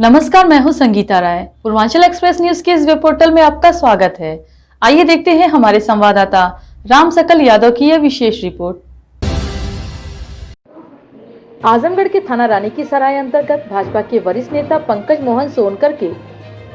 नमस्कार, मैं हूं संगीता राय। पूर्वांचल एक्सप्रेस न्यूज के इस वेब पोर्टल में आपका स्वागत है। आइए देखते हैं हमारे संवाददाता राम सकल यादव की यह विशेष रिपोर्ट। आजमगढ़ के थाना रानी की सराय अंतर्गत भाजपा के वरिष्ठ नेता पंकज मोहन सोनकर के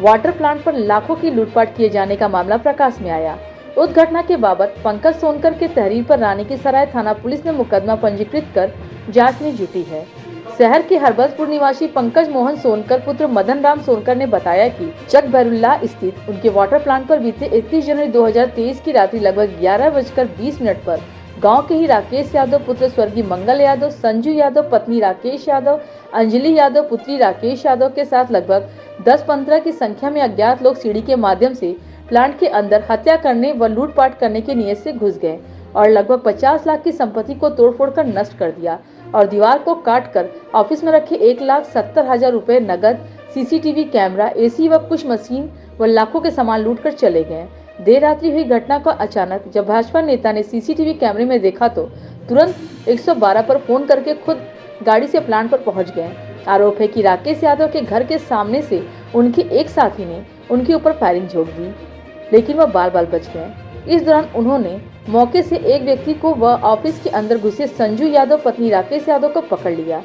वाटर प्लांट पर लाखों की लूटपाट किए जाने का मामला प्रकाश में आया। उस घटना के बाबत पंकज सोनकर के तहरीर पर रानी की सराय थाना पुलिस ने मुकदमा पंजीकृत कर जांच में जुटी है। शहर के हरबसपुर निवासी पंकज मोहन सोनकर पुत्र मदन राम सोनकर ने बताया कि चक बैरुल्ला स्थित उनके वाटर प्लांट पर बीते 31 जनवरी 2023 की रात्रि लगभग 11:20 पर गांव के ही राकेश यादव पुत्र स्वर्गीय मंगल यादव, संजू यादव पत्नी राकेश यादव, अंजलि यादव पुत्री राकेश यादव के साथ लगभग 10-15 की संख्या में अज्ञात लोग सीढ़ी के माध्यम से प्लांट के अंदर हत्या करने व लूटपाट करने की नीयत से घुस गए और लगभग 50 लाख की संपत्ति को तोड़फोड़ कर नष्ट कर दिया और दीवार को काट कर ऑफिस में रखे 1,70,000 रुपए नगद, सीसीटीवी कैमरा, एसी व कुछ मशीन व लाखों के सामान लूट कर चले गए। देर रात्रि हुई घटना को अचानक जब भाजपा नेता ने सीसीटीवी कैमरे में देखा तो तुरंत 112 पर फोन करके खुद गाड़ी से प्लांट पर पहुंच गए। आरोप है कि राकेश यादव के घर के सामने से उनके एक साथी ने उनके ऊपर फायरिंग झोंक दी, लेकिन वह बाल बच गए। इस दौरान उन्होंने मौके से एक व्यक्ति को व ऑफिस के अंदर घुसे संजू यादव पत्नी राकेश यादव को पकड़ लिया।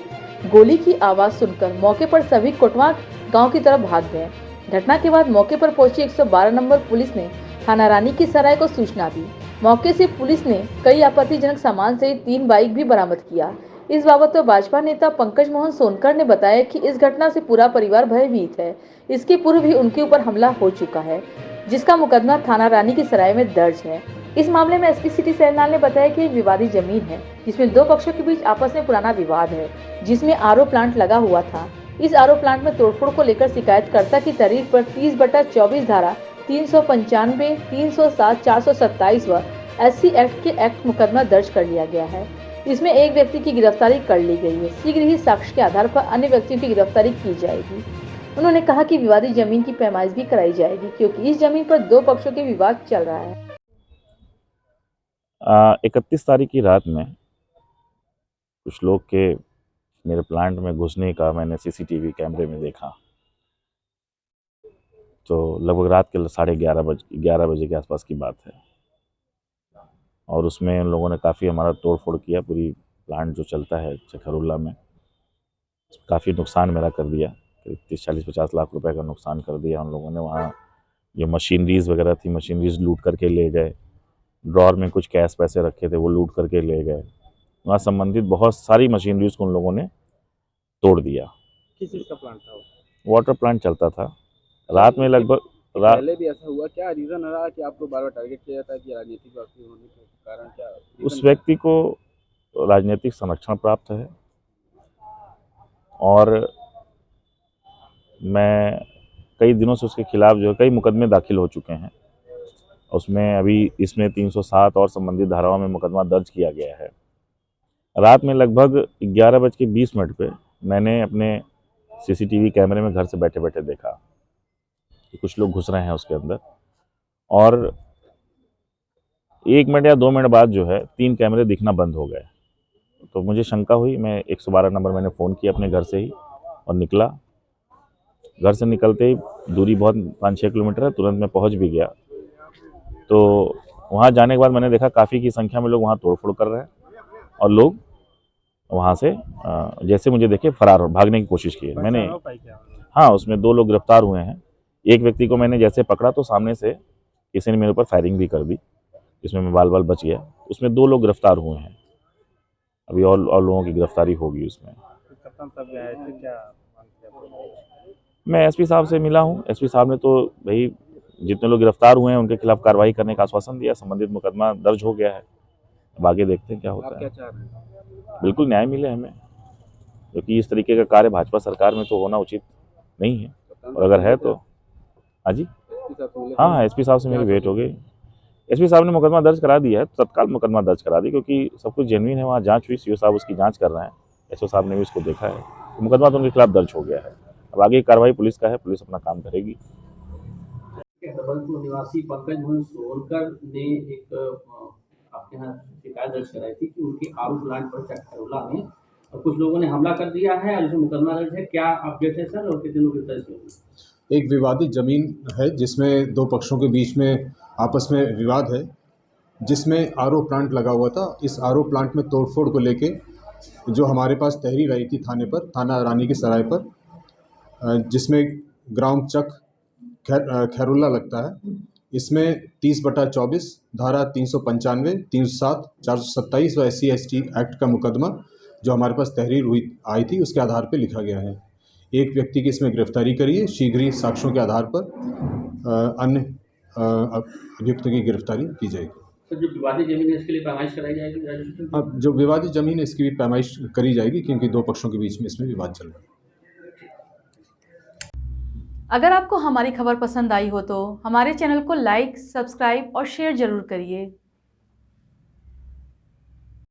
गोली की आवाज सुनकर मौके पर सभी कोटवा गांव की तरफ भाग गए। घटना के बाद मौके पर पहुंची 112 नंबर पुलिस ने थाना रानी की सराय को सूचना दी। मौके से पुलिस ने कई आपत्तिजनक सामान सहित 3 बाइक भी बरामद किया। इस बाबत तो भाजपा नेता पंकज मोहन सोनकर ने बताया कि इस घटना से पूरा परिवार भयभीत है। इसके पूर्व भी उनके ऊपर हमला हो चुका है, जिसका मुकदमा थाना रानी की सराय में दर्ज है। इस मामले में एसपी सिटी सैनाल ने बताया कि एक विवादित जमीन है जिसमें दो पक्षों के बीच आपस में पुराना विवाद है, जिसमें आरओ प्लांट लगा हुआ था। इस आरओ प्लांट में तोड़फोड़ को लेकर शिकायतकर्ता की तहरीर पर 30/24 धारा 395, 307, 427 व SC एक्ट के एक्ट मुकदमा दर्ज कर लिया गया है। इसमें एक व्यक्ति की गिरफ्तारी कर ली गई है। शीघ्र ही साक्ष्य के आधार पर अन्य व्यक्तियों की गिरफ्तारी की जाएगी। उन्होंने कहा कि विवादित जमीन की पैमाइश भी कराई जाएगी, क्योंकि इस जमीन पर दो पक्षों के विवाद चल रहा है। 31 तारीख की रात में कुछ लोग के मेरे प्लांट में घुसने का मैंने सीसीटीवी कैमरे में देखा। तो लगभग रात के 11:30 बजे के आसपास की बात है और उसमें उन लोगों ने काफ़ी हमारा तोड़ फोड़ किया। पूरी प्लांट जो चलता है चकहरुल्ला में, काफ़ी नुकसान मेरा कर दिया। 30-40-50 लाख रुपए का नुकसान कर दिया उन लोगों ने। वहाँ जो मशीनरीज वगैरह थी, मशीनरीज लूट करके ले गए। ड्रॉर में कुछ कैश पैसे रखे थे, वो लूट करके ले गए। वहाँ संबंधित बहुत सारी मशीनरीज को उन लोगों ने तोड़ दिया। किस चीज़ का प्लांट था वो? वाटर प्लांट चलता था। रात में लगभग पहले भी ऐसा हुआ क्या? रीज़न रहा कि आपको बार-बार टारगेट किया जाता है कि राजनीतिक व्यक्ति होने के कारण क्या? उस व्यक्ति को राजनीतिक संरक्षण प्राप्त है और मैं कई दिनों से उसके खिलाफ जो है कई मुकदमे दाखिल हो चुके हैं। उसमें अभी इसमें 307 और संबंधित धाराओं में मुकदमा दर्ज किया गया है। रात में लगभग 11:20 पे मैंने अपने सीसीटीवी कैमरे में घर से बैठे बैठे देखा कि कुछ लोग घुस रहे हैं उसके अंदर और 1 मिनट या 2 मिनट बाद जो है 3 कैमरे दिखना बंद हो गए। तो मुझे शंका हुई। मैं 112 नंबर मैंने फ़ोन किया अपने घर से ही और निकला। घर से निकलते ही दूरी बहुत 5-6 किलोमीटर है, तुरंत मैं पहुंच भी गया। तो वहां जाने के बाद मैंने देखा काफ़ी की संख्या में लोग वहां तोड़फोड़ कर रहे हैं और लोग वहां से जैसे मुझे देखे फरार भागने की कोशिश की। मैंने हाँ, उसमें 2 लोग गिरफ्तार हुए हैं। एक व्यक्ति को मैंने जैसे पकड़ा तो सामने से किसी ने मेरे ऊपर फायरिंग भी कर दी, जिसमें मैं बाल बच गया। उसमें 2 लोग गिरफ्तार हुए हैं। अभी और लोगों की गिरफ्तारी होगी उसमें। मैं एसपी साहब से मिला हूँ। एसपी साहब ने तो भाई जितने लोग गिरफ्तार हुए हैं उनके खिलाफ कार्रवाई करने का आश्वासन दिया। संबंधित मुकदमा दर्ज हो गया है। अब आगे देखते हैं क्या होता है। बिल्कुल न्याय मिले हमें, क्योंकि इस तरीके का कार्य भाजपा सरकार में तो होना उचित नहीं है, और अगर है तो हाँ जी, हाँ, एसपी साहब से मेरी भेंट हो गई। एसपी साहब ने मुकदमा दर्ज करा दिया है, तत्काल मुकदमा दर्ज करा दी, क्योंकि सब कुछ जेन्युइन है। वहाँ जांच हुई, सीओ साहब उसकी जांच कर रहे हैं। एसओ साहब ने भी उसको देखा है, तो मुकदमा तो उनके खिलाफ दर्ज हो गया है। अब आगे कार्रवाई पुलिस का है, पुलिस अपना काम करेगी। जबलपुर निवासी पंकज मोहन सोनकर ने एक आपके यहाँ शिकायत दर्ज कराई थी कि उनके आरू प्लांट पर चकहरुल्ला में और कुछ लोगों ने हमला कर दिया है और उसमें मुकदमा दर्ज है, क्या अपडेट है सर और कितने लोग गिरफ्तार हुए? एक विवादित ज़मीन है जिसमें दो पक्षों के बीच में आपस में विवाद है, जिसमें आरओ प्लांट लगा हुआ था। इस आरओ प्लांट में तोड़फोड़ को लेके जो हमारे पास तहरीर आई थी थाने पर, थाना रानी की सराय पर, जिसमें ग्राम चक खैरुल्ला लगता है। इसमें 30/24 धारा 395, 307, 427 व SC/ST एक्ट का मुकदमा जो हमारे पास तहरीर आई थी उसके आधार पर लिखा गया है। एक व्यक्ति की इसमें गिरफ्तारी करी है। शीघ्र ही साक्ष्यों के आधार पर अन्य अभियुक्त की गिरफ्तारी की जाएगी। सर जो विवादित जमीन है इसके लिए पैमाइश कराई जाएगी राजस्थान? अब जो विवादित ज़मीन है इसकी भी पैमाइश करी जाएगी क्योंकि दो पक्षों के बीच में इसमें विवाद चल रहा है। अगर आपको हमारी खबर पसंद आई हो तो हमारे चैनल को लाइक, सब्सक्राइब और शेयर जरूर करिए।